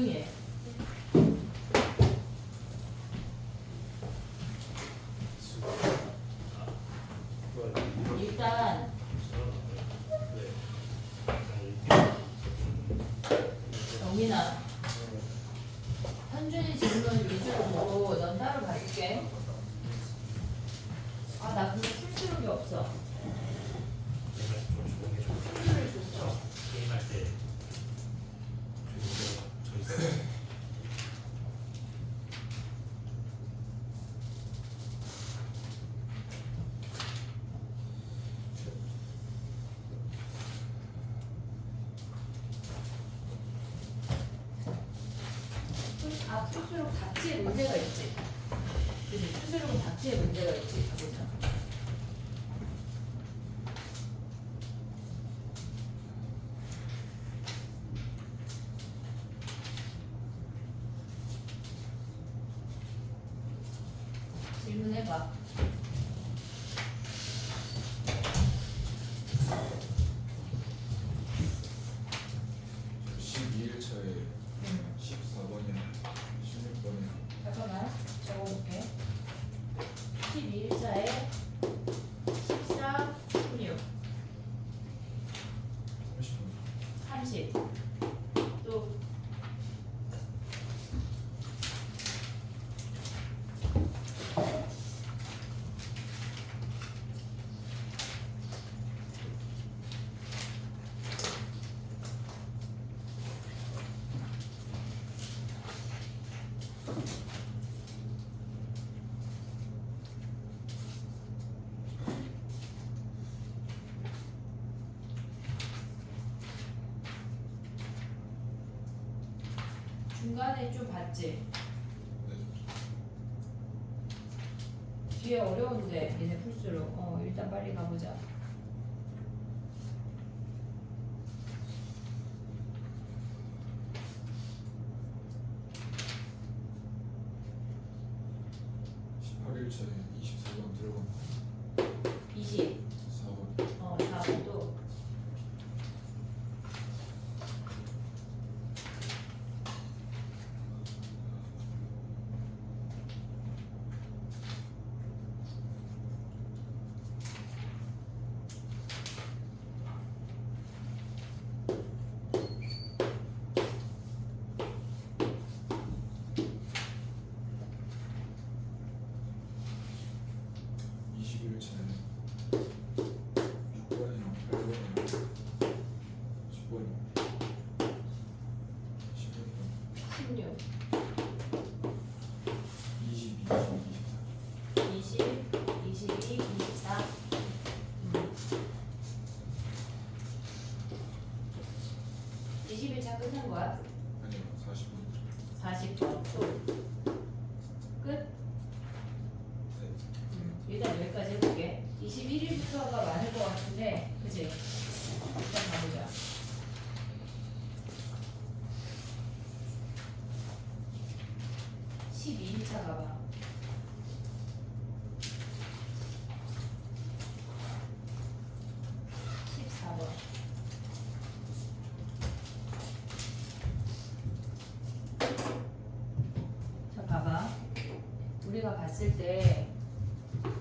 조용히 해. 일단 영민아, 현준이 질문 위주로 보고 넌 따로 봐줄게. 아, 나 근데 풀수록이 없어. 풀수를 줬어. 게임할 때 저 있어요. 아, 풀수록 답지에 문제가 있지. 그치? 풀수록은 답지에 문제가 있지. 가보자. 질문해봐. 12일차에 14번이나 16번이나 잠깐만 적어볼게. 12일차에 14, 16, 30번 30. 또 중간에 좀 봤지? 뒤에 어려운데 얘네 풀수록. 일단 빨리 가보자. 네. 18일차에 24번 들어간 20. 4번 4번도. 끝난 거야? 아니요 40번 40번 또 끝? 네. 일단 여기까지 해볼게. 21일부터가 많을 것 같은데 그치? 일단 가보자. 음. 12일차 가봐. 우리가 봤을 때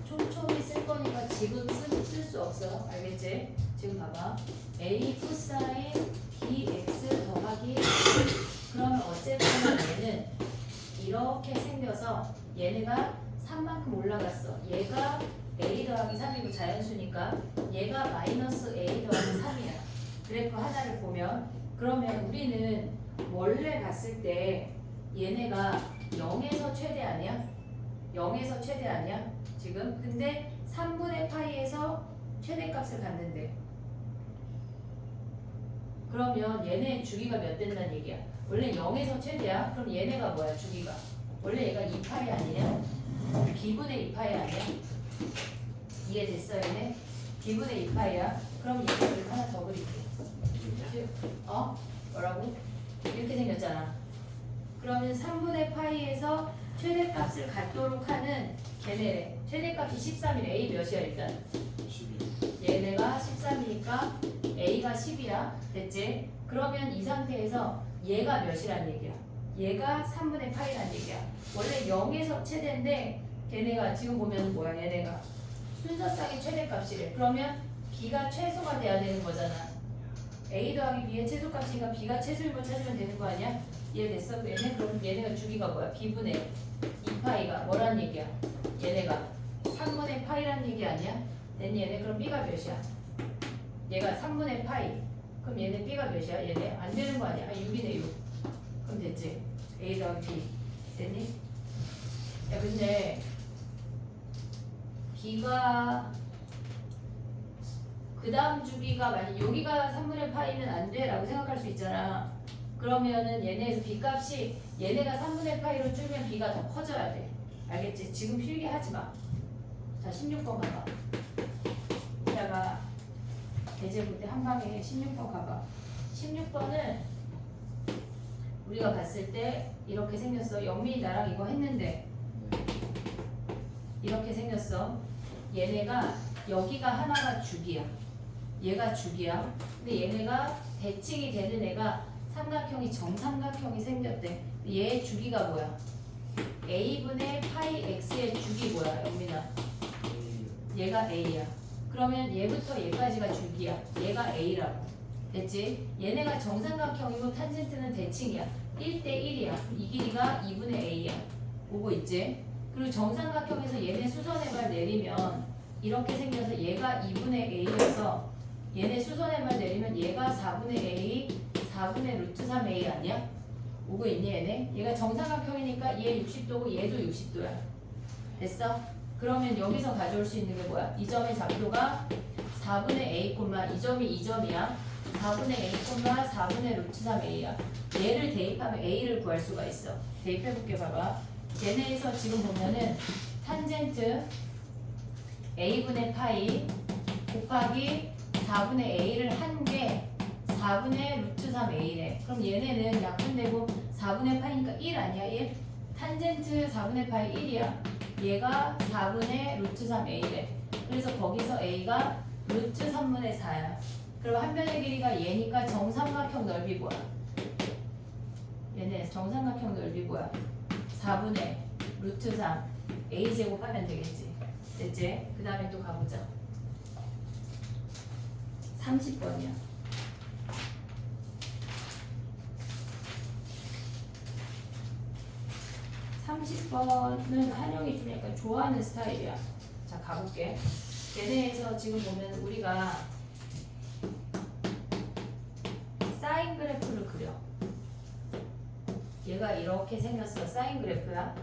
촘촘히 쓸 거니까 지금 쓸 수 없어. 알겠지? 지금 봐봐. a 코사인 bx 더하기 그러면 어쨌든 얘는 이렇게 생겨서 얘네가 3만큼 올라갔어. 얘가 a 더하기 3이고 자연수니까 얘가 마이너스 a 더하기 3이야. 그래프 하나를 보면 그러면 우리는 원래 봤을 때 얘네가 0에서 최대 아니야? 0에서 최대 아니야? 지금? 근데 3분의 파이에서 최대값을 갖는데 그러면 얘네 주기가 몇 된다는 얘기야? 원래 0에서 최대야? 그럼 얘네가 뭐야 주기가? 원래 얘가 2파이 아니냐? b분의 2파이 아니야? 이해됐어 얘네? b분의 2파이야? 그럼 얘를 하나 더 그릴게. 뭐라고? 이렇게 생겼잖아. 그러면 3분의 파이에서 최대값을 갖도록 하는 걔네래. 최대값이 13이래. A 몇이야 일단? 12 얘네가 13이니까 A가 10이야. 됐지? 그러면 이 상태에서 얘가 몇이란 얘기야? 얘가 3분의 파이란 얘기야. 원래 0에서 최대인데 걔네가 지금 보면 뭐야? 얘네가 순서상의 최대값이래. 그러면 b가 최소가 돼야 되는 거잖아. a 더하기 b의 최소값이니까 b가 최소인 걸 찾으면 되는 거 아니야? 이해됐어? 얘네 그럼 얘네가 주기가 뭐야? b분의 2파이가 뭐란 얘기야? 얘네가 3분의 파이란 얘기 아니야? 됐니? 얘네 그럼 b가 몇이야? 얘가 3분의 파이. 그럼 얘네 b가 몇이야? 얘네 안 되는 거 아니야? 아 6이네 6. 그럼 됐지? a 더하기 b. 됐니? 야 근데 b가 그 다음 주기가 만약 여기가 3분의 파이면 안 돼 라고 생각할 수 있잖아. 그러면은 얘네에서 b 값이 얘네가 3분의 파이로 줄면 b가 더 커져야 돼. 알겠지? 지금 필기 하지 마. 자 16번 가봐. 이따가 대제 볼 때 한 방에 16번 가봐. 16번은 우리가 봤을 때 이렇게 생겼어. 영민이 나랑 이거 했는데 이렇게 생겼어. 얘네가 여기가 하나가 주기야. 얘가 주기야. 근데 얘네가 대칭이 되는 애가 삼각형이 정삼각형이 생겼대. 얘의 주기가 뭐야? a분의 파이 x의 주기 뭐야, 영민아? 얘가 a야. 그러면 얘부터 얘까지가 주기야. 얘가 a라고. 됐지? 얘네가 정삼각형이고 탄젠트는 대칭이야. 1대 1이야. 이 길이가 2분의 a야. 오고 있지? 그리고 정삼각형에서 얘네 수선의 발 내리면 이렇게 생겨서 얘가 2분의 a여서 얘네 수선의 발 내리면 얘가 4분의 a, 4분의 루트 3a 아니야? 오고 있니 얘네? 얘가 정삼각형이니까 얘 60도고 얘도 60도야. 됐어? 그러면 여기서 가져올 수 있는 게 뭐야? 이 점의 좌표가 4분의 a, 이 점이 2점이야. 4분의 a, 4분의 루트 3a야. 얘를 대입하면 a를 구할 수가 있어. 대입해볼게 봐봐. 얘네에서 지금 보면은 탄젠트 a분의 파이 곱하기 4분의 a를 한 게 4분의 루트 3a래. 그럼 얘네는 약분되고 4분의 파이니까 1 아니야? 1? 탄젠트 4분의 파이 1이야. 얘가 4분의 루트 3a래. 그래서 거기서 a가 루트 3분의 4야. 그럼 한 변의 길이가 얘니까 정삼각형 넓이 뭐야? 얘네 정삼각형 넓이 뭐야? 4분의 루트 3 a제곱 하면 되겠지. 됐지? 그 다음에 또 가보자. 30번이야. 30번은 한영이 좀 약간 좋아하는 스타일이야. 자, 가볼게. 얘네에서 지금 보면 우리가 사인 그래프를 그려. 얘가 이렇게 생겼어. 사인 그래프야.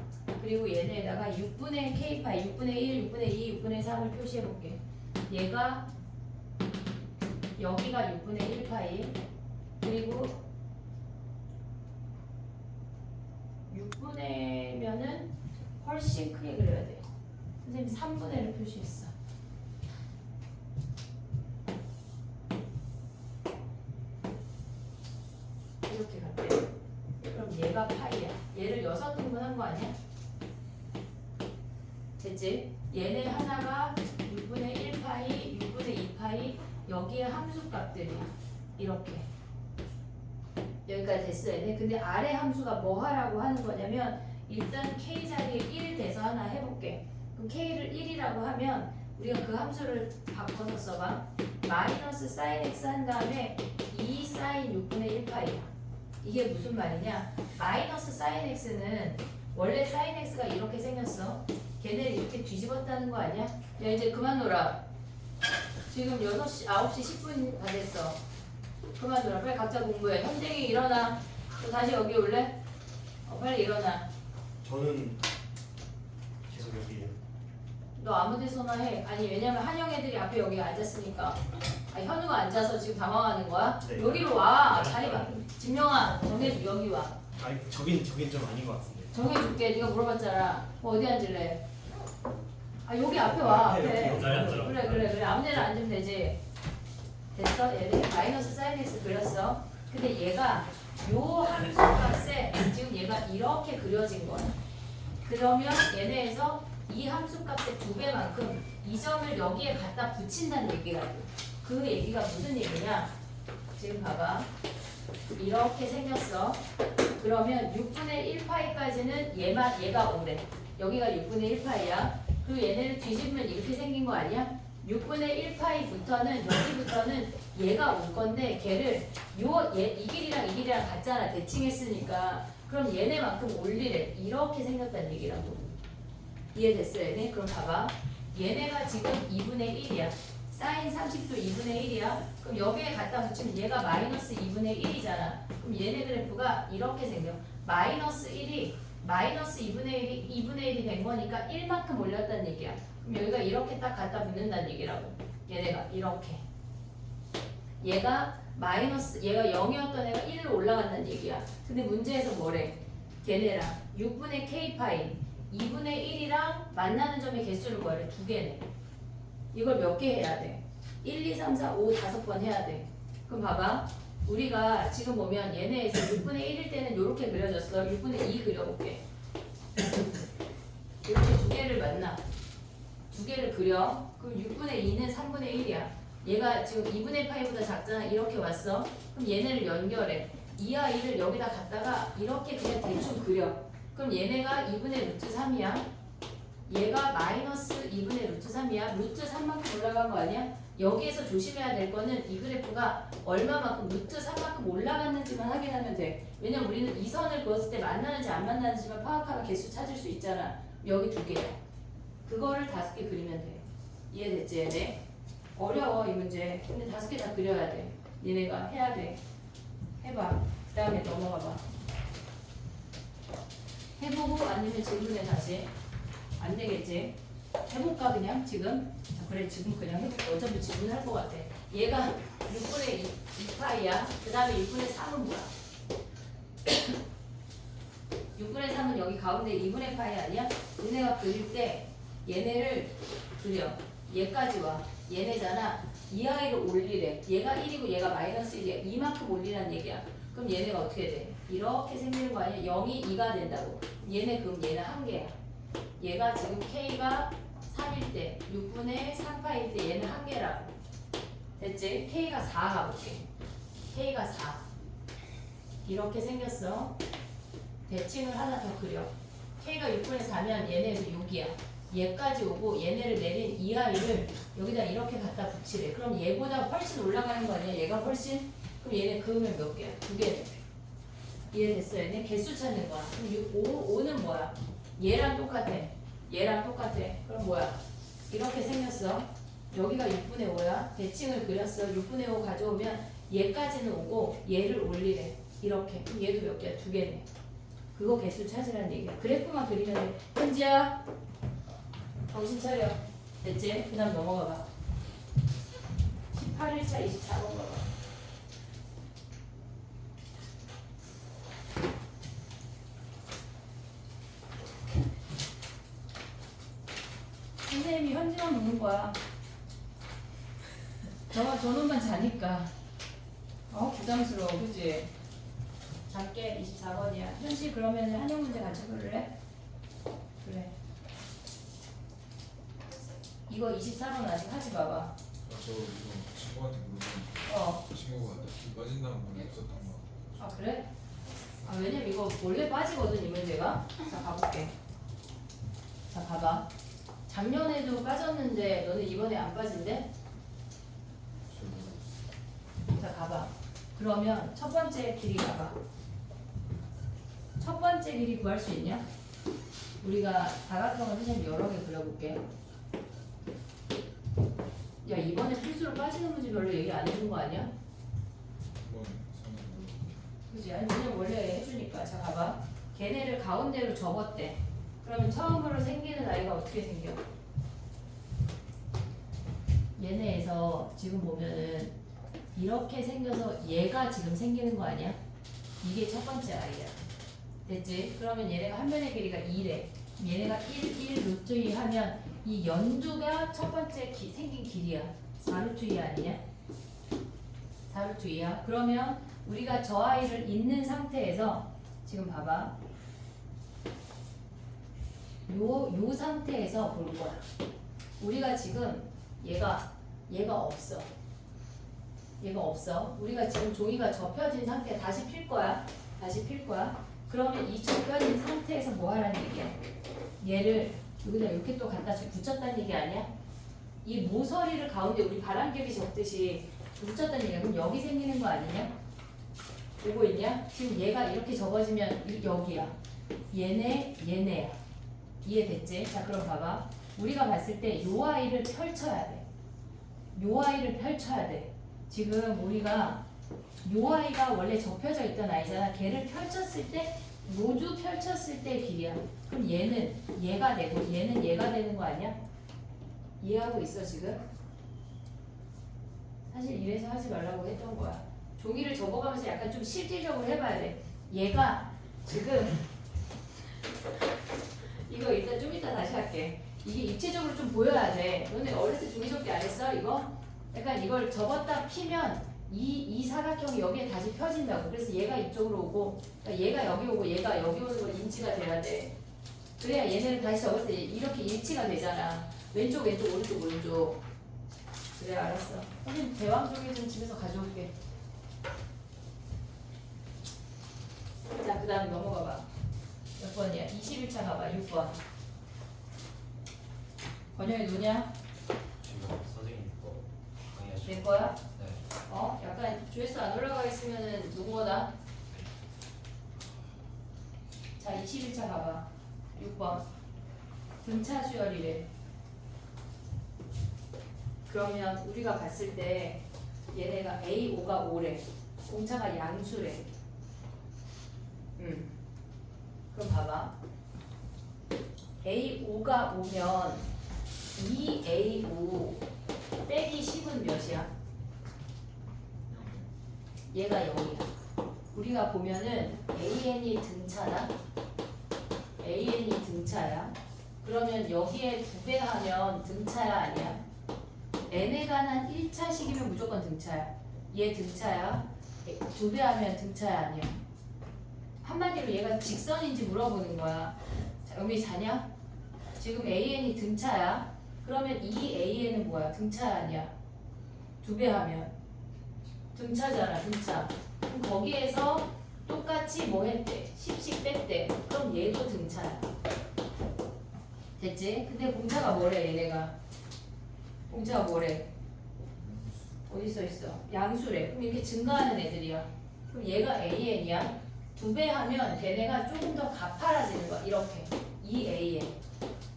그리고 얘네에다가 6분의 k파이, 6분의 1, 6분의 2, 6분의 3을 표시해볼게. 얘가 여기가 6분의 1파이 그리고 6분의면은 훨씬 크게 그려야 돼. 선생님이 3분의를 표시했어. 이렇게 갔대. 그럼 얘가 파이야. 얘를 6등분 한 거 아니야? 됐지? 얘네 하나가 6분의 1파이, 6분의 2파이 여기에 함수값들이야. 이렇게 여기까지 됐어. 얘네 근데 아래 함수가 뭐 하라고 하는 거냐면 일단 k 자리에 1 대서 하나 해볼게. 그럼 k를 1이라고 하면 우리가 그 함수를 바꿔서 써봐. 마이너스 사인 x 한 다음에 2 사인 6분의 1파이야. 이게 무슨 말이냐? 마이너스 사인 x는 원래 사인 x가 이렇게 생겼어. 걔네를 이렇게 뒤집었다는 거 아니야? 야 이제 그만 놀아. 지금 6시, 9시 10분 다 됐어. 그만 놀아. 빨리 각자 공부해. 현댕이 일어나. 너 다시 여기 올래? 빨리 일어나. 저는 계속 여기에요. 너 아무 데서나 해. 아니 왜냐면 한영 애들이 앞에 여기 앉았으니까. 아, 현우가 앉아서 지금 당황하는 거야? 네. 여기로 와. 자리 봐. 진명아 정해줘. 여기 와. 아니 저긴 좀 아닌 것 같은데. 정해줄게. 네가 물어봤잖아. 어디 앉을래? 아 여기 앞에 와. 앞에. 여기 앉으라고. 그래. 아무 데나 앉으면 되지. 됐어? 얘를 마이너스 사인 x 그렸어. 근데 얘가 요 함수 값에 지금 얘가 이렇게 그려진 거야. 그러면 얘네에서 이 함수 값의 2배만큼 이 점을 여기에 갖다 붙인다는 얘기라고. 그 얘기가 무슨 얘기냐? 지금 봐봐. 이렇게 생겼어. 그러면 6분의 1파이까지는 얘가 5래. 여기가 6분의 1파이야. 그리고 얘네를 뒤집으면 이렇게 생긴 거 아니야? 6분의 1파이부터는 여기부터는 얘가 올 건데 걔를 이 길이랑 이 길이랑 같잖아. 대칭했으니까. 그럼 얘네만큼 올리래. 이렇게 생겼다는 얘기라고. 이해됐어 얘네? 그럼 봐봐. 얘네가 지금 2분의 1이야. 사인 30도 2분의 1이야. 그럼 여기에 갖다 붙이면 얘가 마이너스 2분의 1이잖아. 그럼 얘네 그래프가 이렇게 생겨. 마이너스 1이 마이너스 2분의 1이 된 거니까 1만큼 올렸다는 얘기야. 그럼 여기가 이렇게 딱 갖다 붙는다는 얘기라고. 얘네가 이렇게. 얘가 0이었던 애가 1로 올라간다는 얘기야. 근데 문제에서 뭐래? 걔네랑 6분의 k파이 2분의 1이랑 만나는 점의 개수를 구하래. 2개네. 이걸 몇 개 해야 돼? 1, 2, 3, 4, 5, 5번 해야 돼. 그럼 봐봐. 우리가 지금 보면 얘네에서 6분의 1일 때는 이렇게 그려졌어. 6분의 2 그려볼게. 이렇게 2개를 만나. 2개를 그려. 그럼 6분의 2는 3분의 1이야. 얘가 지금 2분의 파이보다 작잖아. 이렇게 왔어. 그럼 얘네를 연결해. 이 아이를 여기다 갖다가 이렇게 그냥 대충 그려. 그럼 얘네가 2분의 루트 3이야. 얘가 마이너스 2분의 루트 3이야. 루트 3만큼 올라간 거 아니야? 여기에서 조심해야 될 거는 이 그래프가 얼마만큼 루트 3만큼 올라갔는지만 확인하면 돼. 왜냐면 우리는 이 선을 그었을 때 만나는지 안 만나는지만 파악하면 개수 찾을 수 있잖아. 여기 2개야. 그거를 5개 그리면 돼. 이해됐지 얘네? 어려워 이 문제. 근데 5개 다 그려야 돼. 얘네가 해야 돼. 해봐. 그 다음에 넘어가 봐. 해보고 아니면 질문해 다시. 안 되겠지? 해볼까 그냥 지금? 자, 그래 지금 그냥 해볼게. 어차피 질문할 것 같아. 얘가 6분의 2파이야. 그 다음에 6분의 3은 뭐야? 6분의 3은 여기 가운데 2분의 파이 아니야? 얘네가 그릴 때 얘네를 그려. 얘까지 와. 얘네잖아. 이 아이를 올리래. 얘가 1이고 얘가 마이너스 1이야. 이만큼 올리라는 얘기야. 그럼 얘네가 어떻게 돼? 이렇게 생기는 거 아니야? 0이 2가 된다고. 얘네 그럼 얘는 1개야. 얘가 지금 K가 3일 때 6분의 3파일 때 얘는 1개라고. 됐지? K가 4 가볼게. K가 4 이렇게 생겼어. 대칭을 하나 더 그려. K가 6분의 4면 얘네에서 6이야. 얘까지 오고 얘네를 내린 이 아이를 여기다 이렇게 갖다 붙이래. 그럼 얘보다 훨씬 올라가는 거 아니야? 얘가 훨씬? 그럼 얘네 그으면 몇 개야? 2개네. 이해됐어? 얘네 개수 찾는 거야. 그럼 5는 뭐야? 얘랑 똑같아. 얘랑 똑같아. 그럼 뭐야? 이렇게 생겼어. 여기가 6분의 5야. 대칭을 그렸어. 6분의 5 가져오면 얘까지는 오고 얘를 올리래. 이렇게. 그럼 얘도 몇 개야? 2개네. 그거 개수 찾으라는 얘기야. 그래프만 그리면 돼. 현지야 정신 차려. 됐지? 그 다음 넘어가 봐. 18일차 24번 봐봐. 선생님이 현지만 보는 거야. 저놈만 자니까. 부담스러워. 그치? 작게 24번이야. 현지 그러면 한영 문제 같이 풀래? 그래. 이거 24번 아직 하지 마봐. 저 이거 친구한테 물어봤는데 친구가 나 빠진다는 말이 없었던 것 같아요. 그래? 왜냐면 이거 원래 빠지거든 이 문제가. 자 가볼게. 자 봐봐. 작년에도 빠졌는데 너는 이번에 안 빠진대? 자 가봐. 그러면 첫 번째 길이 가봐. 첫 번째 길이 구할 수 있냐? 우리가 다각형을 선생님 여러 개 그려볼게. 야 이번에 필수로 빠지는 문제 별로 얘기 안 해준 거 아니야? 한번 선생님 물어볼게요. 그지? 아니 문제 원래 해주니까. 자 봐봐. 걔네를 가운데로 접었대. 그러면 처음으로 생기는 아이가 어떻게 생겨? 얘네에서 지금 보면은 이렇게 생겨서 얘가 지금 생기는 거 아니야? 이게 첫 번째 아이야. 됐지? 그러면 얘네가 한 변의 길이가 2래. 얘네가 1 루트 2 하면 이 연두가 첫 번째 생긴 길이야. 4 루트 2 아니냐? 4 루트 2야. 그러면 우리가 저 아이를 있는 상태에서 지금 봐봐. 요 상태에서 볼 거야. 우리가 지금 얘가 없어. 얘가 없어. 우리가 지금 종이가 접혀진 상태에 다시 필 거야. 다시 필 거야. 그러면 이 접혀진 상태에서 뭐 하라는 얘기야? 얘를 여기다 이렇게 또 갖다 붙였다는 얘기 아니야? 이 모서리를 가운데 우리 바람개비 접듯이 붙였다는 얘기야. 그럼 여기 생기는 거 아니냐? 보고 있냐? 지금 얘가 이렇게 접어지면 여기야. 얘네야. 이해됐지? 자, 그럼 봐봐. 우리가 봤을 때 요 아이를 펼쳐야 돼. 요 아이를 펼쳐야 돼. 지금 우리가 요 아이가 원래 접혀져 있던 아이잖아. 걔를 펼쳤을 때 모두 펼쳤을 때의 길이야. 그럼 얘는 얘가 되고 얘는 얘가 되는 거 아니야? 이해하고 있어 지금? 사실 이래서 하지 말라고 했던 거야. 종이를 접어가면서 약간 좀 실질적으로 해봐야 돼. 얘가 지금 이거 일단 좀 이따 다시 할게. 이게 입체적으로 좀 보여야 돼. 너네 어렸을 때 종이접기 안 했어? 이거? 약간 이걸 접었다 피면 이 사각형이 여기에 다시 펴진다고. 그래서 얘가 이쪽으로 오고 그러니까 얘가 여기 오고 얘가 여기 오는 거 인치가 돼야 돼. 그래야 얘네를 다시 접었을 때 이렇게 일치가 되잖아. 왼쪽 오른쪽 오른쪽. 그래 알았어. 선생님 대왕 종이 좀 집에서 가져올게. 자, 그 다음에 넘어가 봐. 몇 번이야? 21차 가봐. 6번. 번역이 누구냐? 지금 선생님 거 강의하시고. 내 거야? 네. 약간 조회수 안 올라가 있으면은 누구 거다? 자, 21차 가봐. 6번. 등차 수열이래. 그러면 우리가 봤을 때 얘네가 A5가 5래. 공차가 양수래. 그럼 봐봐. A5가 오면 2A5 빼기 10은 몇이야? 얘가 0이야. 우리가 보면은 AN이 등차다. AN이 등차야. 그러면 여기에 2배 하면 등차야 아니야? n에 관한 1차식이면 무조건 등차야. 얘 등차야. 2배 하면 등차야 아니야? 한마디로 얘가 직선인지 물어보는 거야. 자, 여기 자냐? 지금 AN이 등차야. 그러면 이 AN은 뭐야? 등차야 아니야? 2배 하면 등차잖아. 등차. 그럼 거기에서 똑같이 뭐 했대? 10씩 뺐대. 그럼 얘도 등차야. 됐지? 근데 공차가 뭐래 얘네가? 공차가 뭐래? 어디 써 있어? 양수래. 그럼 이렇게 증가하는 애들이야. 그럼 얘가 AN이야. 2배 하면 걔네가 조금 더 가파라지는 거야. 이렇게. 2AN.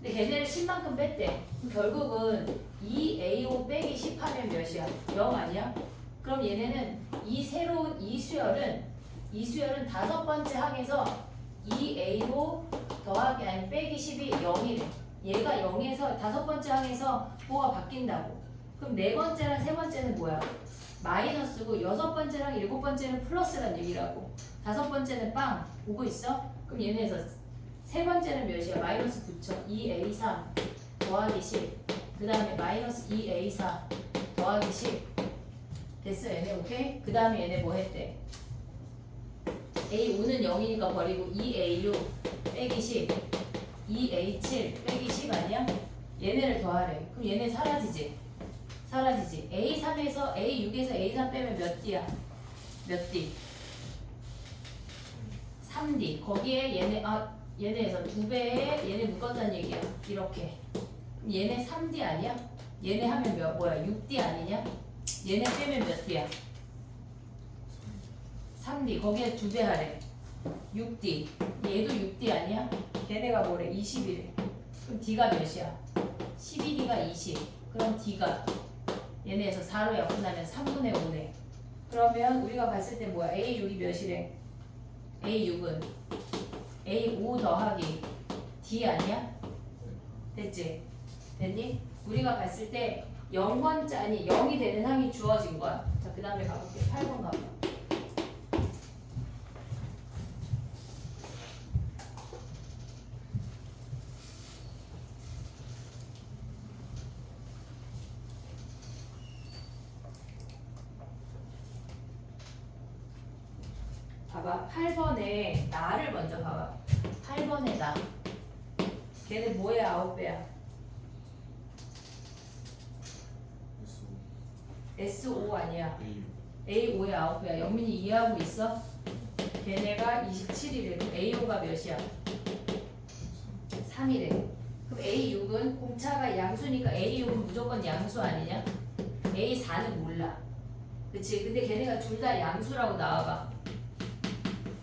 근데 걔네를 10만큼 뺐대. 그럼 결국은 2A5 빼기 10 하면 몇이야? 0 아니야? 그럼 얘네는 이 새로운 이 수열은 5번째 항에서 2A로 더하기 아니 빼기 10이 0이래. 얘가 0에서 5번째 항에서 뭐가 바뀐다고. 그럼 4번째랑 3번째는 뭐야? 마이너스고 6번째랑 7번째는 플러스란 얘기라고. 5번째는 빵. 보고 있어? 그럼 얘네에서 3번째는 몇이야? 마이너스 붙여. 2A3 더하기 10. 그 다음에 마이너스 2A4 더하기 10. 됐어 얘네 오케이? 그 다음에 얘네 뭐 했대? A5는 0이니까 버리고 2A6 빼기 10 2A7 빼기 10 아니야? 얘네를 더하래. 그럼 얘네 사라지지? 사라지지. A3에서 A6에서 A3 빼면 몇 D야? 몇 D? 3D. 거기에 얘네에서 2배에 얘네 묶었다는 얘기야. 이렇게. 그럼 얘네 3D 아니야? 얘네 하면 뭐야? 6D 아니냐? 얘네 빼면 몇 D야? 3D. 거기에 2배 하래. 6D. 얘도 6D 아니야? 걔네가 뭐래? 20이래. 그럼 D가 몇이야? 12D가 20. 그럼 D가 얘네에서 4로 약분하면 3분의 5네. 그러면 우리가 봤을 때 뭐야? A6이 몇이래? A6은 A5 더하기 D 아니야? 됐지? 됐니? 우리가 봤을 때 0번째 아니 0이 되는 항이 주어진 거야. 자, 그 다음에 가볼게. 8번 가봐. 봐봐. 8번에 나를 먼저 봐봐. 8번에 나. 걔네 뭐야? 9배야. S5 아니야. A6 A5에 9배야. 영민이 이해하고 있어? 걔네가 27이래. 그럼 A5가 몇이야? 3이래. 그럼 A6은 공차가 양수니까 A6은 무조건 양수 아니냐? A4는 몰라. 그치? 근데 걔네가 둘 다 양수라고 나와봐.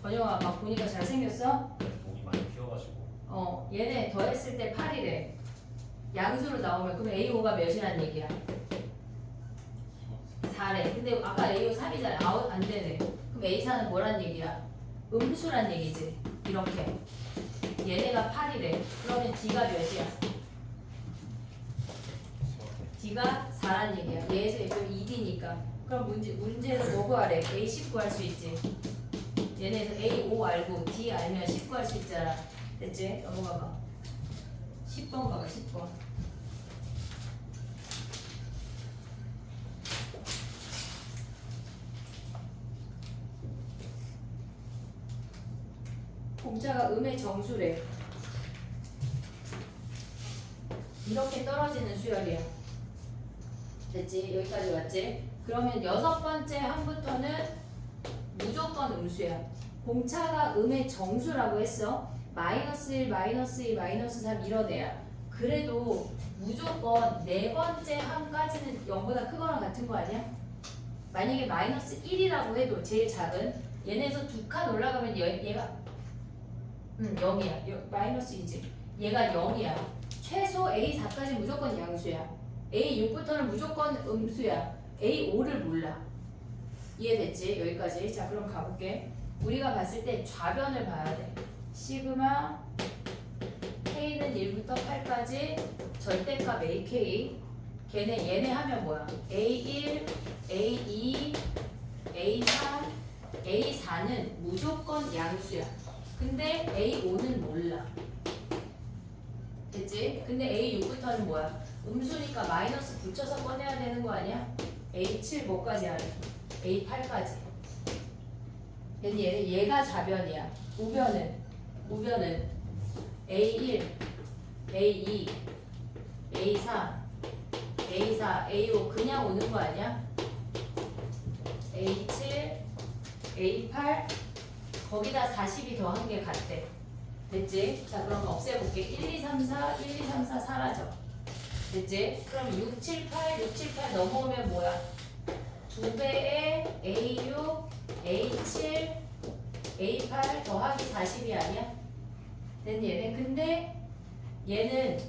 건영아 막 보니까 잘생겼어? 목이 많이 피어가지고. 얘네 더했을 때 8이래. 양수로 나오면 그럼 A5가 몇이란 얘기야? 4래. 근데 아까 A5 3이잖아. 아웃 안 되네. 그럼 A4는 뭐란 얘기야? 음수란 얘기지. 이렇게. 얘네가 8이래. 그러면 D가 몇이야? D가 4란 얘기야. 얘에서 얘도 2D니까. 그럼 문제에서 뭐 구하래? A10 구할 수 있지. 얘네에서 A5 알고 D 알면 10 구할 수 있잖아. 됐지? 넘어가 봐. 10번 봐봐. 10번. 공차가 음의 정수래. 이렇게 떨어지는 수열이야. 됐지? 여기까지 왔지? 그러면 6번째 항부터는 무조건 음수야. 공차가 음의 정수라고 했어. 마이너스 1, 마이너스 2, 마이너스 3 이런 애야. 그래도 무조건 4번째 항까지는 0보다 크거나 같은 거 아니야? 만약에 마이너스 1이라고 해도 제일 작은 얘네에서 2칸 올라가면 얘가 0이야. 마이너스 2지. 얘가 0이야. 최소 A4까지 무조건 양수야. A6부터는 무조건 음수야. A5를 몰라. 이해됐지? 여기까지. 자, 그럼 가볼게. 우리가 봤을 때 좌변을 봐야 돼. 시그마 K는 1부터 8까지 절대값 AK. 얘네 하면 뭐야? A1, A2, A3, A4는 무조건 양수야. 근데 A5는 몰라. 됐지? 근데 A6부터는 뭐야? 음수니까 마이너스 붙여서 꺼내야 되는 거 아니야? A7 뭐까지 하래? A8까지. 얘가 좌변이야. 우변은 A1, A2, A3, A4, A5 그냥 오는 거 아니야? A7, A8 거기다 40이 더한 게 같대. 됐지? 자, 그럼 없애볼게. 1, 2, 3, 4, 1, 2, 3, 4 사라져. 됐지? 그럼 6, 7, 8, 6, 7, 8 넘어오면 뭐야? 2배의 A6, A7, A8 더하기 40이 아니야? 됐니 얘네? 근데 얘는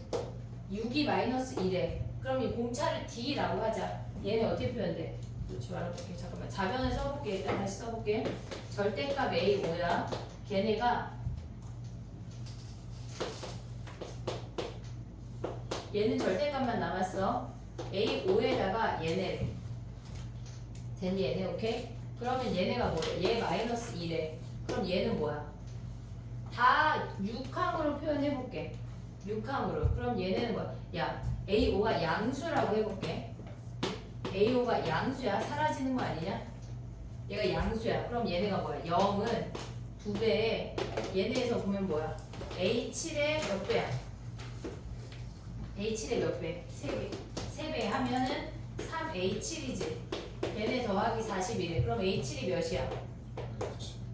6이 마이너스 1에 그럼 이 공차를 D라고 하자. 얘네 어떻게 표현돼? 놓지 말아볼게. 잠깐만. 좌변을 써볼게. 일단 다시 써볼게. 절대값 A5야. 걔네가 얘는 절대값만 남았어. A5에다가 얘네 됐니 얘네? 오케이? 그러면 얘네가 뭐래? 얘 마이너스 2래. 그럼 얘는 뭐야? 다 6항으로 표현해볼게. 6항으로. 그럼 얘네는 뭐야? 야, A5가 양수라고 해볼게. A5가 양수야. 사라지는 거 아니냐? 얘가 양수야. 그럼 얘네가 뭐야? 0은 2배에 얘네에서 보면 뭐야? A7의 몇 배야? A7의 몇 배? 3배. 3배 하면은 3A7이지. 얘네 더하기 40이래. 그럼 A7이 몇이야?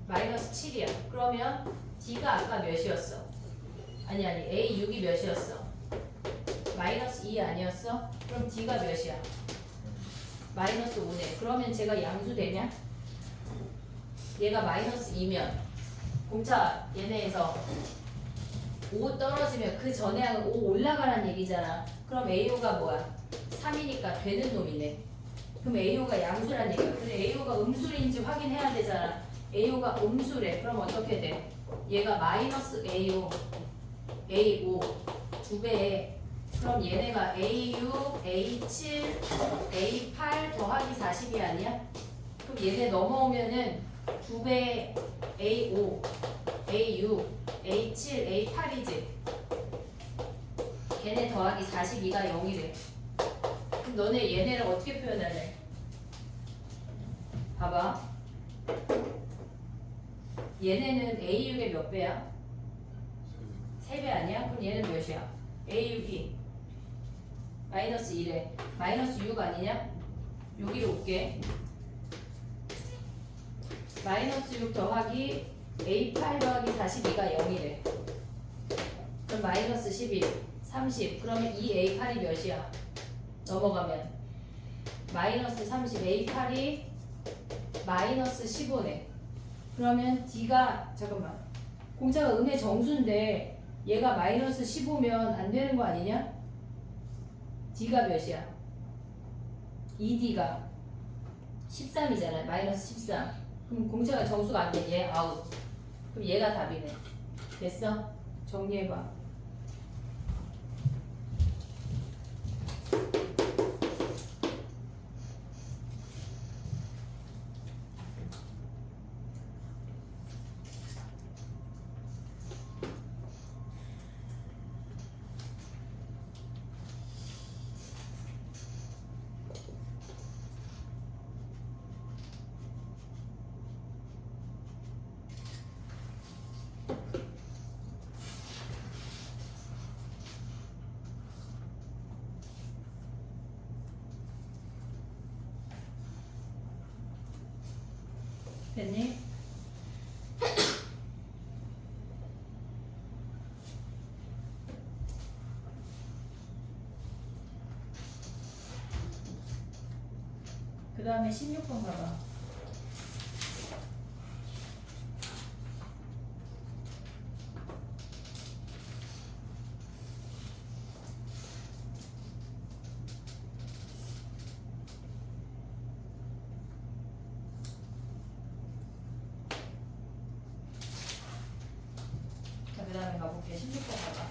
마이너스 7이야. 그러면 D가 아까 몇이었어? 아니 A6이 몇이었어? 마이너스 2 아니었어? 그럼 D가 몇이야? 마이너스 5네. 그러면 제가 양수되냐? 얘가 마이너스 2면 공차 얘네에서 5 떨어지면 그 전에 항은 5 올라가란 얘기잖아. 그럼 A5가 뭐야? 3이니까 되는 놈이네. 그럼 A5가 양수란 얘기야. 근데 A5가 음수인지 확인해야 되잖아. A5가 음수래. 그럼 어떻게 돼? 얘가 마이너스 A5, A5 2배에 그럼 얘네가 A6, A7, A8 더하기 40이 아니야? 그럼 얘네 넘어오면은 2배 A5, A6, A7, A8이지. 걔네 더하기 42가 0이래. 그럼 너네 얘네를 어떻게 표현할래? 봐봐. 얘네는 A6의 몇 배야? 3배 아니야? 그럼 얘는 몇이야? A6이 마이너스 1에 마이너스 6 아니냐? 여기로 올게. 마이너스 6 더하기 A8 더하기 42가 0이래. 그럼 마이너스 11, 30. 그러면 이 A8이 몇이야? 넘어가면 마이너스 30, A8이 마이너스 15네. 그러면 D가 잠깐만 공차가 음의 정수인데 얘가 마이너스 15면 안 되는 거 아니냐? D가 몇이야? 2D가 13이잖아. 마이너스 13. 그럼 공차가 정수가 안 돼. 얘 아웃. 그럼 얘가 답이네. 됐어? 정리해봐. 됐니? 그 다음에 16번 봐봐. 자, 그 다음에 가볼게. 16번 봐봐.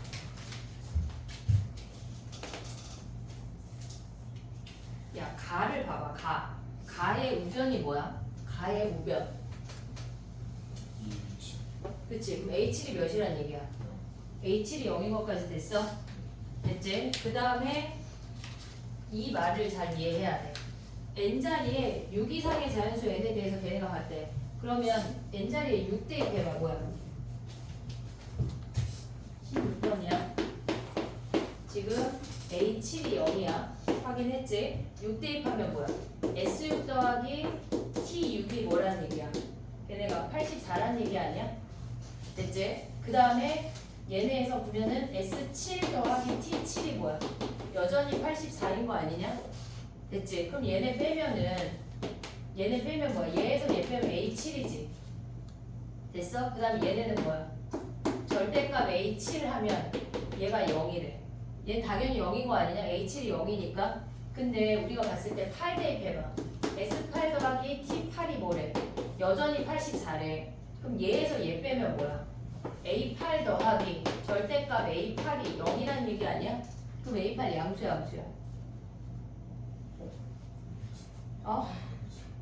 야, 가를 봐봐. 가의 우변이 뭐야? 가의 우변. 그치? 그럼 A7이 몇이란 얘기야? A7이 0인 것까지 됐어? 됐지? 그 다음에 이 말을 잘 이해해야 돼. n자리에 6 이상의 자연수 n에 대해서 걔네가 봤대. 그러면 n자리에 6 대입해봐. 뭐야? 16번이야. 지금 A7이 0이야. 확인했지? 6 대입하면 뭐야? S6 더하기 T6이 뭐라는 얘기야? 걔네가 84란 얘기 아니야? 됐지? 그 다음에 얘네에서 보면은 S7 더하기 T7이 뭐야? 여전히 84인 거 아니냐? 됐지? 그럼 얘네 빼면 뭐야? 얘에서 얘 빼면 A7이지. 됐어? 그 다음에 얘네는 뭐야? 절대값 A7 하면 얘가 0이래. 얘 당연히 0인 거 아니냐? A7이 0이니까. 근데 우리가 봤을 때 8 대입해봐. S8 더하기 T8이 뭐래? 여전히 84래. 그럼 얘에서 얘 빼면 뭐야? A8 더하기 절대값 A8이 0이란 얘기 아니야? 그럼 A8 양수야, 암수야?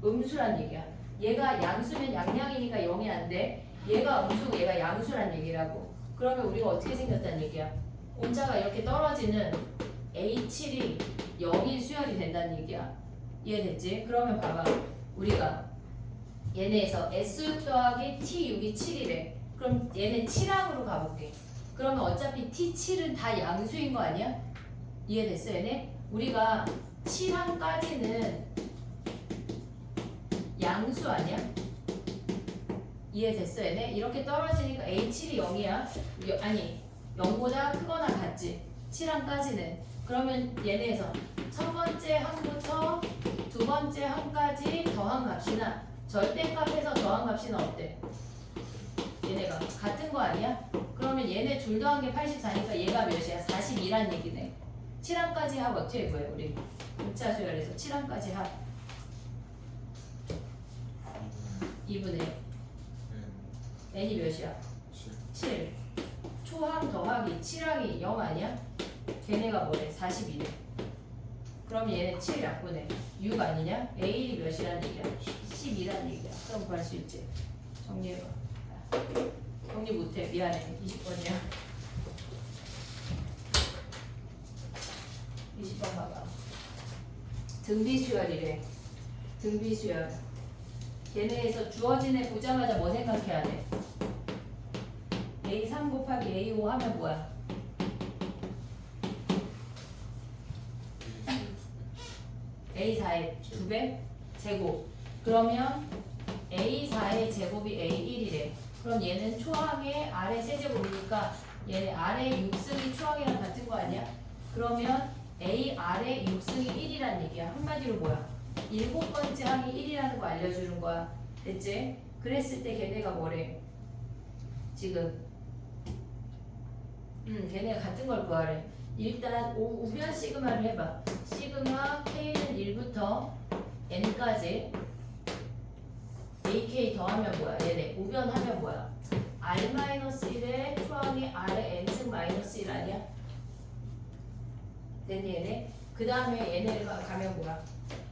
음수란 얘기야. 얘가 양수면 양양이니까 0이 안 돼. 얘가 음수고 얘가 양수란 얘기라고. 그러면 우리가 어떻게 생겼다는 얘기야? 온자가 이렇게 떨어지는 A7이 0인 수열이 된다는 얘기야. 이해됐지? 그러면 봐봐. 우리가 얘네에서 S6 더하기 T6이 7이래. 그럼 얘네 7항으로 가볼게. 그러면 어차피 T7은 다 양수인 거 아니야? 이해됐어 얘네? 우리가 7항까지는 양수 아니야? 이해됐어 얘네? 이렇게 떨어지니까 A7이 0이야. 아니 0보다 크거나 같지. 7항까지는. 그러면 얘네에서 첫 번째 항부터 두 번째 항까지 더한 값이나 절대값에서 더한 값이나 어때? 얘네가 같은 거 아니야? 그러면 얘네 둘 더한 게 84니까 얘가 몇이야? 42란 얘기네. 7항까지 합 어떻게 구해 우리? 분자 수열에서 7항까지 합 2분의 n이 몇이야? 7. 초항 더하기 7항이 0 아니야? 걔네가 뭐래? 42래. 그럼 얘네 7 약분해. 6 아니냐? A1이 몇이란 얘기야? 12란 얘기야. 그럼 구할 수 있지. 정리해봐. 정리 못해. 미안해. 20번이야. 20번 봐봐. 등비수열이래. 등비수열. 얘네에서 주어진 애 보자마자 뭐 생각해야 돼? A3 곱하기 A5 하면 뭐야? A4의 2배? 제곱. 그러면 A4의 그럼 얘는 초항의 아래 세제곱이니까 얘네 아래 6승이 초항이랑 같은 거 아니야? 그러면 A 아래 6승이 1이란 얘기야. 한마디로 뭐야? 7번째 항이 1이라는 거 알려주는 거야. 됐지? 그랬을 때 걔네가 뭐래? 지금 걔네가 같은 걸 구하래. 일단 우변 시그마를 해봐. 시그마 K는 1부터 N까지 AK 더하면 뭐야? 얘네 우변하면 뭐야? R-1의 초항이 R의 N승 마이너스 1 아니야? 됐니 얘네? 그 다음에 얘네를 가면 뭐야?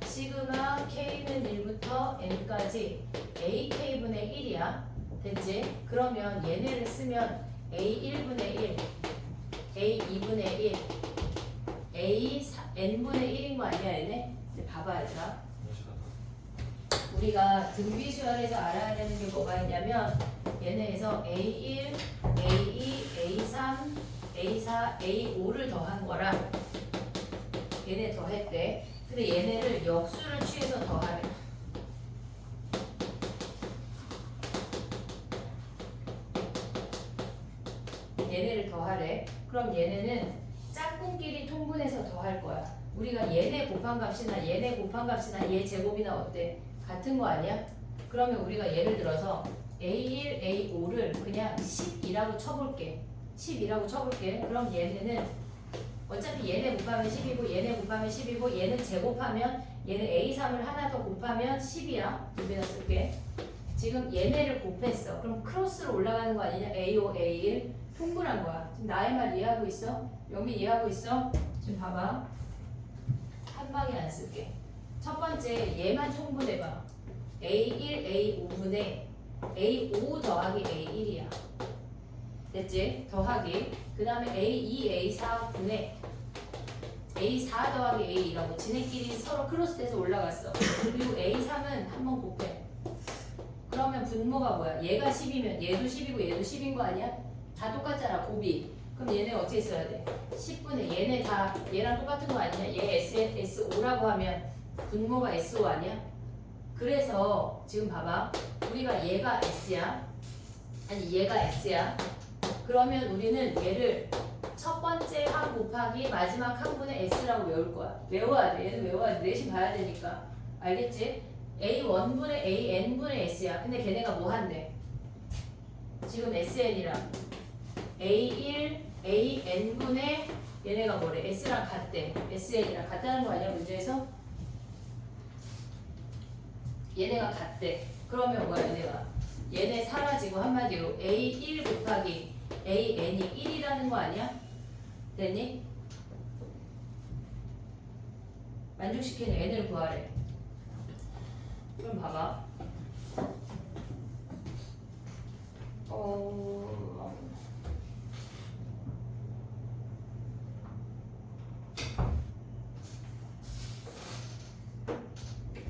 시그마 K는 1부터 N까지 AK분의 1이야. 됐지? 그러면 얘네를 쓰면 A1분의 1, A2분의 1, N분의 1인 거 아니야 얘네? 이제 봐봐 얘들아. 우리가 등비수열에서 알아야 되는 게 뭐가 있냐면 얘네에서 A1, A2, A3, A4, A5를 더한 거랑 얘네 더했대. 근데 얘네를 역수를 취해서 더하래. 얘네를 더하래. 그럼 얘네는 짝꿍끼리 통분해서 더할 거야. 우리가 얘네 곱한 값이나 얘네 곱한 값이나 얘 제곱이나 어때? 같은 거 아니야? 그러면 우리가 예를 들어서 A1, A5를 그냥 10이라고 쳐볼게. 10이라고 쳐볼게. 그럼 얘네는 어차피 얘네 곱하면 10이고 얘네 곱하면 10이고 얘는 제곱하면 얘는 A3을 하나 더 곱하면 10이야. 여기다 쓸게. 지금 얘네를 곱했어. 그럼 크로스로 올라가는 거 아니냐? A5, A1 통분한 거야. 지금 나의 말 이해하고 있어? 영미 이해하고 있어? 지금 봐봐. 한 방에 안 쓸게. 첫 번째 얘만 통분해봐. A1, A5분의 A5 더하기 A1이야. 됐지? 더하기. 그 다음에 A2, A4분의 A4 더하기 A2라고 지네끼리 서로 크로스돼서 올라갔어. 그리고 A3은 한번 곱해. 그러면 분모가 뭐야? 얘가 10이면 얘도 10이고 얘도 10인 거 아니야? 다 똑같잖아. 곱이. 그럼 얘네 어떻게 써야 돼? 10분의 얘네 다 얘랑 똑같은 거 아니냐? 얘 S5라고 하면 분모가 S5 아니야? 그래서 지금 봐봐. 우리가 얘가 S야. 아니 얘가 S야. 그러면 우리는 얘를 첫 번째 항 곱하기 마지막 항분의 S라고 외울 거야. 외워야 돼. 얘는 외워야 돼. 내신 봐야 되니까. 알겠지? A1분의 AN분의 S야. 근데 걔네가 뭐 한대? 지금 SN이랑 A1, AN분의 얘네가 뭐래? S랑 같대. SN이랑 같다는 거 아니야? 문제에서? 얘네가 같대. 그러면 뭐야 얘네가? 얘네 사라지고 한마디로 A1 곱하기 AN이 1이라는 거 아니야? 됐니? 만족시키는 N을 구하래. 그럼 봐봐.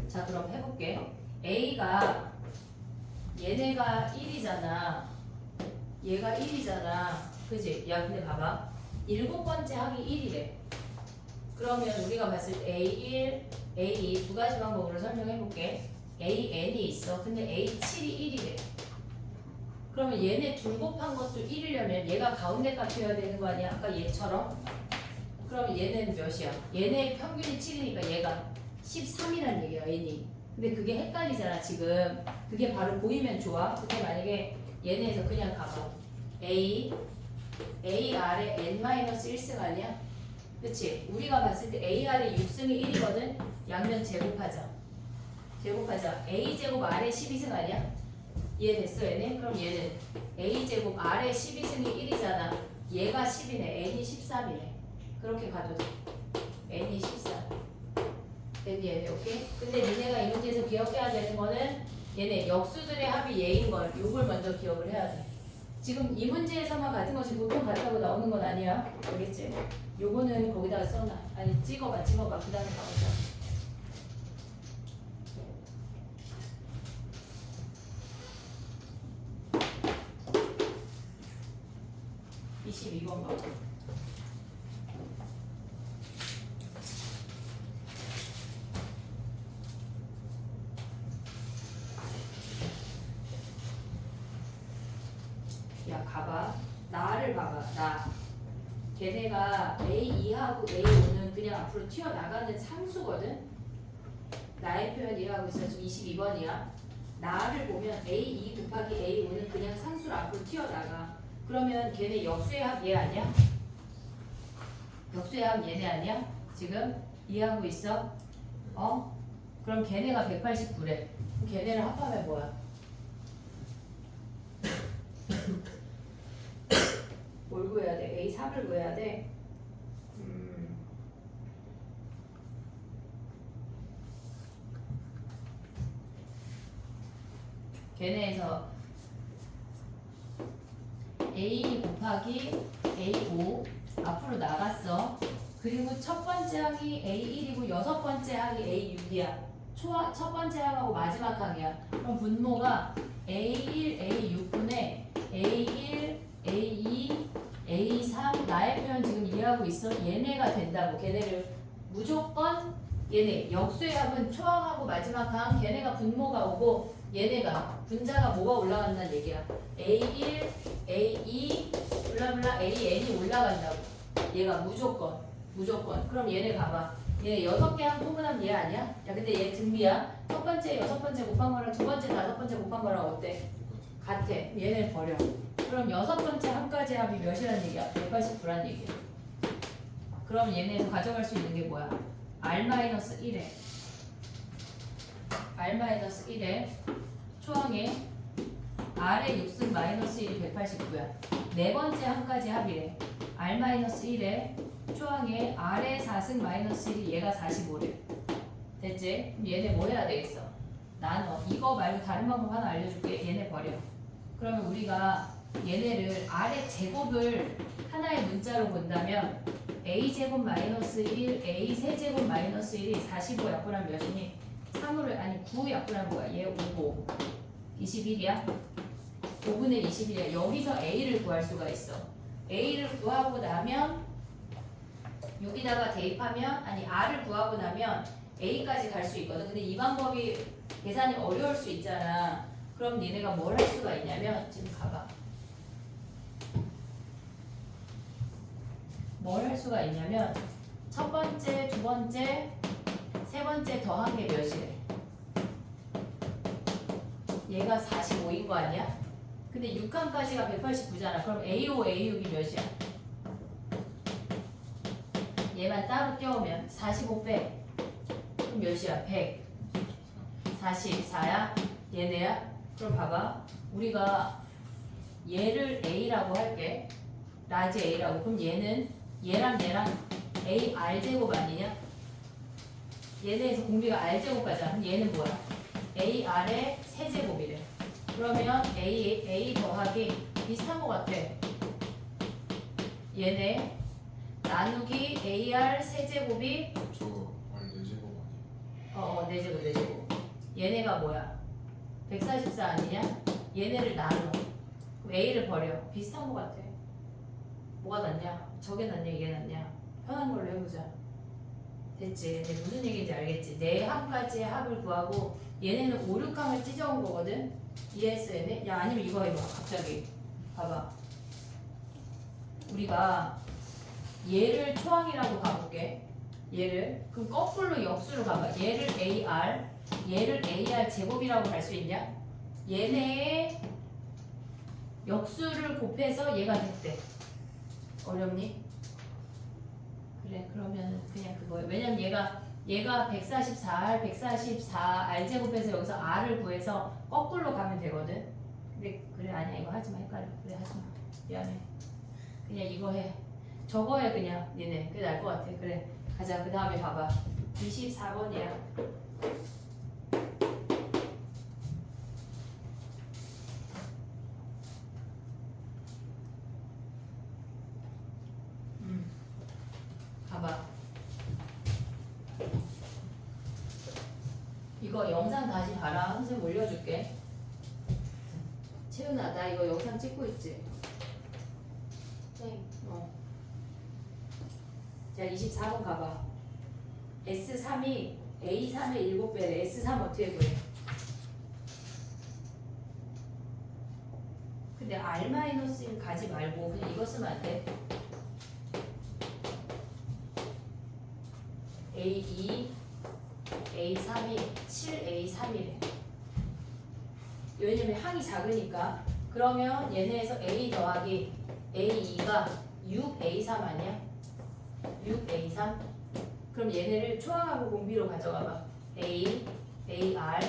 자 그럼 해볼게. A가 얘네가 1이잖아. 얘가 1이잖아. 그지? 야 근데 봐봐. 7번째 항이 1이래. 그러면 우리가 봤을 때 A1, A2 두 가지 방법으로 설명해볼게. AN이 있어. 근데 A7이 1이래. 그러면 얘네 둘 곱한 것도 1이려면 얘가 가운데 값이어야 되는 거 아니야? 아까 얘처럼? 그러면 얘는 몇이야? 얘네 평균이 7이니까 얘가 13이란 얘기야, N이. 근데 그게 헷갈리잖아, 지금. 그게 바로 보이면 좋아. 근데 만약에 얘네에서 그냥 가봐. A 아래 N-1승 아니야? 그치? 우리가 봤을 때 A 아래 6승이 1이거든? 양면 제곱하자. A 제곱 아래 12승 아니야? 이해됐어, 얘네? 그럼 얘는 A 제곱 아래 12승이 1이잖아. 얘가 10이네. N이 13이네. 그렇게 가도 돼. N이 14. 됐니 얘네? 오케이? 근데 니네가 이 문제에서 기억해야 되는 거는 얘네 역수들의 합이 얘인 걸 요걸 먼저 기억을 해야 돼. 지금 이 문제에서만 같은 것이 보통 같다고 나오는 건 아니야. 알겠지? 요거는 거기다가 써놔. 아니 찍어봐. 그 다음에 가보자. (22번) 봐. 야 가봐. 나를 봐봐. 나. 걔네가 A2하고 A5는 그냥 앞으로 튀어나가는 상수거든. 나의 표현 이해하고 있어. 지금 22번이야. 나를 보면 A2 곱하기 A5는 그냥 상수로 앞으로 튀어나가. 그러면 걔네 역수의 합 얘 아니야? 역수의 합 얘네 아니야? 지금 이해하고 있어? 어? 그럼 걔네가 189래. 그럼 걔네를 합하면 뭐야? 뭘 구해야 돼? A3을 구해야 돼? 걔네에서 A 곱하기 A5 앞으로 나갔어. 그리고 첫 번째 항이 A1이고 여섯 번째 항이 A6이야. 첫 번째 항하고 마지막 항이야. 그럼 분모가 A1, A6분의 A1, A2, A3 나의 표현 지금 이해하고 있어? 얘네가 된다고. 걔네를 무조건 얘네 역수의 합은 초항하고 마지막 항 걔네가 분모가 오고 얘네가 분자가 뭐가 올라간다는 얘기야. A1, A2, 블라블라 AN이 올라간다고. 얘가 무조건. 그럼 얘네 봐봐. 얘 6개 항 통분하면 얘 아니야? 야 근데 얘 등비야. 첫 번째, 여섯 번째 곱한 거랑 두 번째, 다섯 번째 곱한 거랑 어때? 같아. 얘네 버려. 그럼 여섯 번째 항까지 합이 몇이라는 얘기야? 189란 얘기야. 그럼 얘네에서 가져갈 수 있는 게 뭐야? R-1에 R-1에 초항에 R의 6승 마이너스 1이 189야. 네 번째 항까지 합이래. R-1에 초항에 R의 4승 마이너스 1이 얘가 45래. 됐지? 그럼 얘네 뭐 해야 되겠어? 나눠. 이거 말고 다른 방법 하나 알려줄게. 얘네 버려. 그러면 우리가 얘네를 R의 제곱을 하나의 문자로 본다면 A제곱 마이너스 1, A 세제곱 마이너스 1이 45 약분하면 몇이니? 3을 아니 9 약분하면 뭐야? 얘 5고 21이야? 5분의 21이야. 여기서 A를 구할 수가 있어. A를 구하고 나면 여기다가 대입하면 아니 R을 구하고 나면 A까지 갈 수 있거든. 근데 이 방법이 계산이 어려울 수 있잖아. 그럼 얘네가 뭘 할 수가 있냐면 지금 가봐. 뭘 할 수가 있냐면 첫 번째, 두 번째, 세 번째 더한 게 몇이래? 얘가 45인 거 아니야? 근데 6칸까지가 189잖아. 그럼 A5, A6이 몇이야? 얘만 따로 떼우면 45 빼. 그럼 몇이야? 100. 44야? 얘네야? 그럼 봐봐. 우리가 얘를 A라고 할게. 라지 A라고. 그럼 얘는 얘랑 A R제곱 아니냐? 얘네에서 공비가 R제곱까지야. 그럼 얘는 뭐야? A R의 세제곱이래. 그러면 A 더하기 비슷한 것 같아. 얘네 나누기 AR 세제곱이 저 R 4제곱 아니에요? 4제곱. 얘네가 뭐야? 144 아니냐? 얘네를 나눠. 그럼 A를 버려. 비슷한 것 같아. 뭐가 낫냐? 저게 낫냐? 이게 낫냐? 편한 걸로 해보자. 됐지? 근데 무슨 얘기인지 알겠지? 네 항까지의 합을 구하고 얘네는 5, 6항을 찢어온 거거든? 이해했어 얘네? 야 아니면 이거 해봐. 갑자기 봐봐. 우리가 얘를 초항이라고 가볼게. 얘를 그럼 거꾸로 역수로 가봐. 얘를 AR 얘를 AR 제곱이라고 할 수 있냐? 얘네의 역수를 곱해서 얘가 됐대. 어렵니? 그래 그러면 그냥 그거야. 왜냐면 얘가 144R 144R 제곱해서 여기서 R을 구해서 거꾸로 가면 되거든. 근데 그래 아니야 이거 하지마. 헷갈려. 그래 하지마. 미안해. 그냥 이거 해. 저거 해 그냥 얘네. 그게 나을 것 같아. 그래 가자. 그 다음에 봐봐. 24번이야. 봐봐. 이거 영상 다시 봐라. 선생님 올려줄게. 채윤아 나 이거 영상 찍고 있지? 네. 자 24번 가봐. S3이 A3의 7배래. S3 어떻게 구해? 근데 R-1 가지 말고 그냥 이거 쓰면 안 돼? A2, A3이 7A3이래. 왜냐면 항이 작으니까. 그러면 얘네에서 A 더하기 A2가 6A3 아니야? 6A3? 그럼 얘네를 초항하고 공비로 가져가봐. A, AR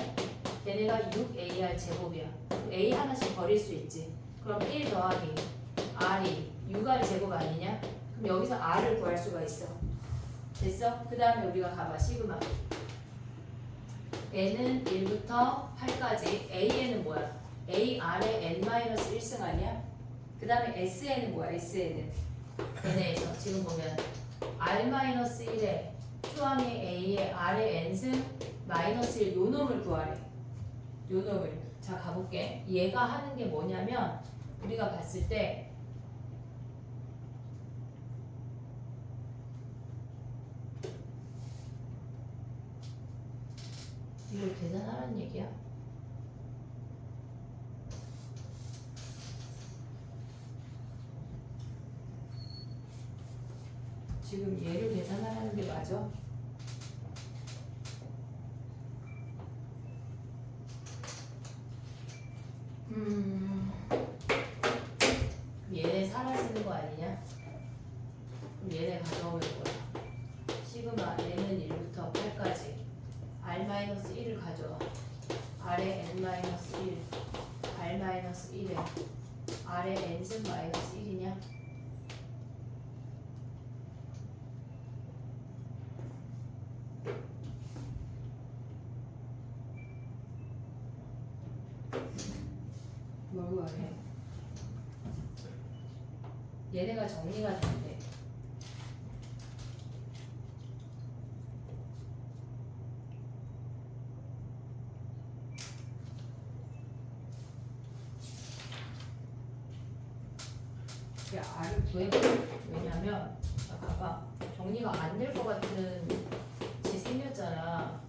얘네가 6AR 제곱이야. A 하나씩 버릴 수 있지. 그럼 1 더하기 R이 6R 제곱 아니냐? 그럼 여기서 R을 구할 수가 있어. 됐어? 그 다음에 우리가 가봐. 시그마 N은 1부터 8까지. AN은 뭐야? AR의 N-1승 아니야? 그 다음에 SN은 뭐야? SN은 얘네에서 지금 보면 R-1에 초항의 A에 R의 N승 마이너스 1 요놈을 구하래. 요놈을. 자 가볼게. 얘가 하는 게 뭐냐면 우리가 봤을 때 이걸 계산하라는 얘기야? 지금 얘를 계산하라는 게 맞아? 얘네 사라지는 거 아니냐? 그럼 얘네 가져오면 뭐야? 시그마 얘는 1부터 8까지 R-1을 가져와. R의 N-1 R-1에 R의 N승 마이너스 1이냐? 뭘 구하래? 얘네가 정리가 된대. R을 구해봐. 왜냐면 자 봐봐. 정리가 안 될 것 같은 게 생겼잖아.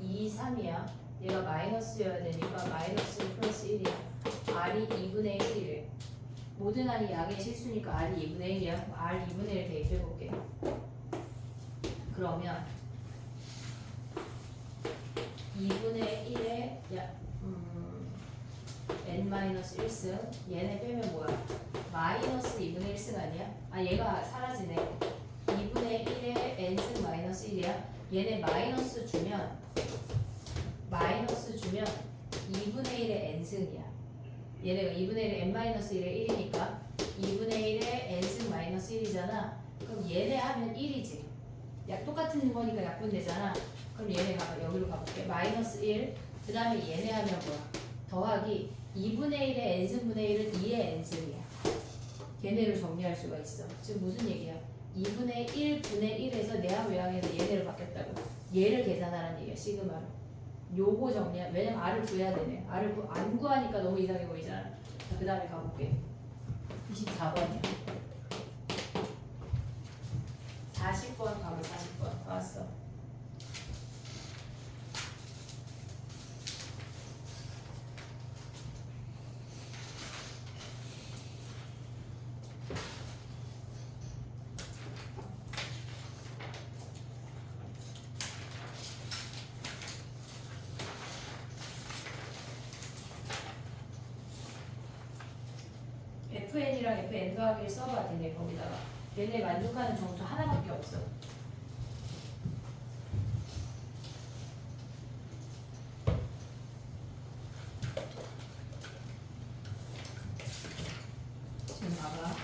2, 3이야. 얘가 마이너스여야 되니까 마이너스 1 플러스 1이야. R이 2분의 1이래. 모든 R이 양의 실수니까 R이 2분의 1이야. R 2분의 1 대입해볼게. 그러면 2분의 1에 N-1승 얘네 빼면 뭐야? 마이너스 2분의 1승 아니야? 아 얘가 사라지네. 2분의 1에 N승 마이너스 1이야. 얘네 마이너스 주면 2분의 1의 N승이야. 얘네가 2분의 1의 N-1의 1이니까 2분의 1의 N승 마이너스 1이잖아. 그럼 얘네 하면 1이지. 똑같은 거니까 약분되잖아. 그럼 얘네 가봐. 여기로 가볼게. 마이너스 1. 그 다음에 얘네 하면 뭐야? 더하기 2분의 1의 N승분의 1은 2의 N승이야. 얘네를 정리할 수가 있어. 지금 무슨 얘기야? 2분의 1, 분의 1에서 내항 외항에서 얘네를 바뀌었다고. 얘를 계산하라는 얘기야. 시그마로. 요거 정리야. 왜냐면 R을 구해야 되네. R을 안 구하니까 너무 이상해 보이잖아. 그 다음에 가볼게. 24번이야. 40번 가볼 40번. 왔어. FN이랑 FN 더하기를 써봐. 되네. 거기다가 얘네 만족하는 정수 하나밖에 없어. 지금 봐봐.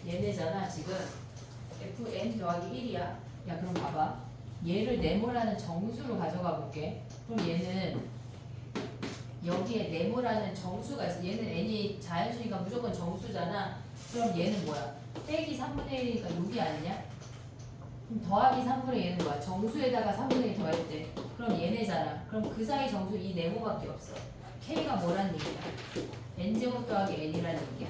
얘네잖아. 지금 FN 더하기 1이야. 야 그럼 봐봐. 얘를 네모라는 정수로 가져가 볼게. 그럼 얘는 여기에 네모라는 정수가 있어. 얘는 n이 자연수니까 무조건 정수잖아. 그럼 얘는 뭐야? 빼기 3분의 1이니까 6이 아니냐? 그럼 더하기 3분의 얘는 뭐야? 정수에다가 3분의 1 더할 때 그럼 얘네잖아. 그럼 그 사이 정수 이 네모밖에 없어. K가 뭐란 얘기야? n제곱 더하기 n이라는 얘기야.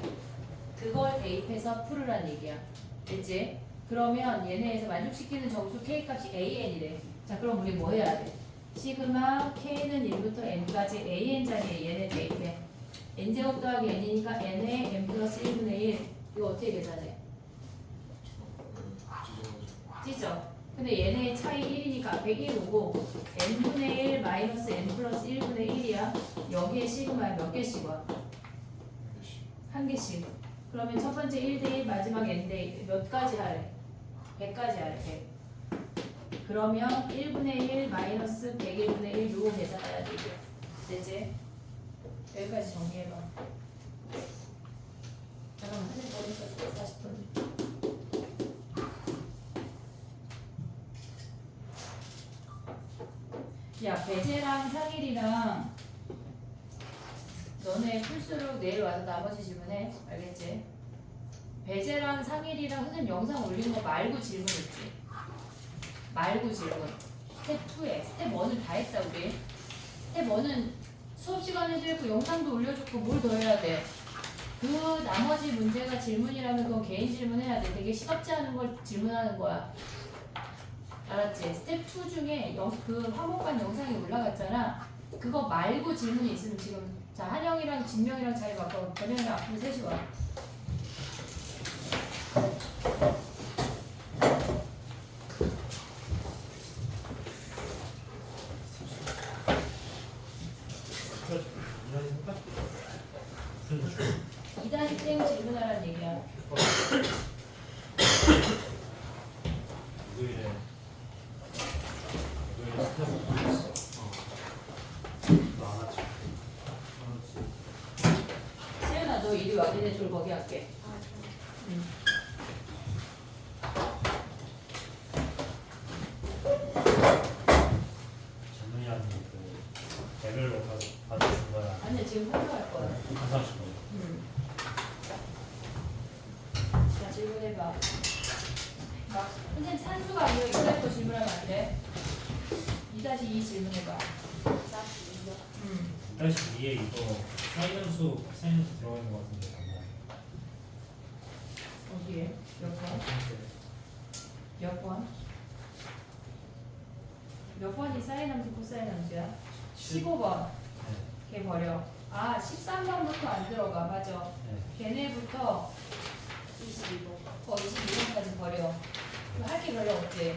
그걸 대입해서 풀으란 얘기야. 됐지? 그러면 얘네에서 만족시키는 정수 k 값이 an이래. 자, 그럼 우리 뭐 해야 돼? 시그마 k는 1부터 n까지 an 자리에 얘네 대입해. n제곱 더하기 n이니까 n에 n 플러스 1분의 1. 이거 어떻게 계산해? 찌죠? 근데 얘네의 차이 1이니까 101 오고 n분의 1 마이너스 n 플러스 1분의 1이야. 여기에 시그마 몇 개씩 와? 한 개씩. 그러면 첫 번째 1대1 마지막 n대1 몇 가지 하래? 100까지 하래. 100. 그러면 1분의 1 마이너스 101분의 1 요거 계산해야 되죠. 되지? 여기까지 정리해봐. 잠깐만 사진 버렸어. 40분. 야, 배제랑 상일이랑 너네 풀수록 내일 와서 나머지 질문해. 알겠지? 배제랑 상일이랑 선생님 영상 올린 거 말고 질문 있지? 말고 질문. 스텝 2에 스텝 1은 다 했다 우리. 스텝 1은 수업 시간에도 했고 영상도 올려줬고 뭘 더 해야 돼? 그 나머지 문제가 질문이라면 그건 개인 질문해야 돼. 되게 시겁지 않은 걸 질문하는 거야. 알았지? 스텝 2 중에 그 화목반 영상이 올라갔잖아. 그거 말고 질문이 있으면 지금 자 한영이랑 진명이랑 자리 바꿔. 권영이랑 앞으로 셋이 와. 이단이 땡 질문하라는 얘기야. 누구이래? 누구이래? 스텝 있어. 너 알았지? 세연아 너 이리 와. 니네 둘 거기 할게. 응. 전문이라는 그 레벨로 받아준 거야. 아니 지금 설명할 거야. 감사하실 거야. 자 질문해봐. 막 선생님 산수가 아니라 이달 거 질문하면 안 돼. 2-2 질문해봐. 다시 위에 이거 사이먼수 들어가 있는 거 같은데. 어디에? 몇 번? 몇 번? 몇 번이 사인 함수 코사인 함수야? 15번. 네. 걔 버려. 아 13번부터 안 들어가. 맞아. 네. 걔네부터 22번. 22번까지 버려. 할 게 별로 없지.